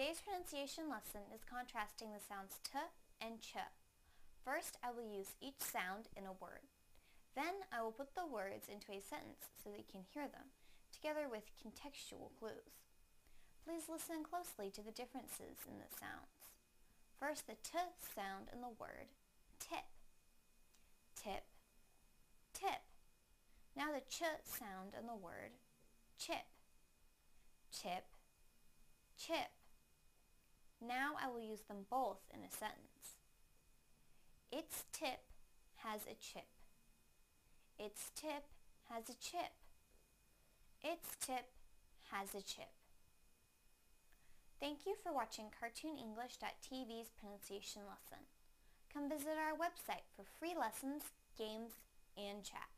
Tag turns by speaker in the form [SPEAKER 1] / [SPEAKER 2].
[SPEAKER 1] Today's pronunciation lesson is contrasting the sounds t and ch. First, I will use each sound in a word. Then, I will put the words into a sentence so that you can hear them, together with contextual clues. Please listen closely to the differences in the sounds. First, the t sound in the word tip. Tip, tip. Now the ch sound in the word chip. Chip, chip. Now I will use them both in a sentence. Its tip has a chip. Its tip has a chip. Its tip has a chip. Thank you for watching CartoonEnglish.tv's pronunciation lesson. Come visit our website for free lessons, games, and chat.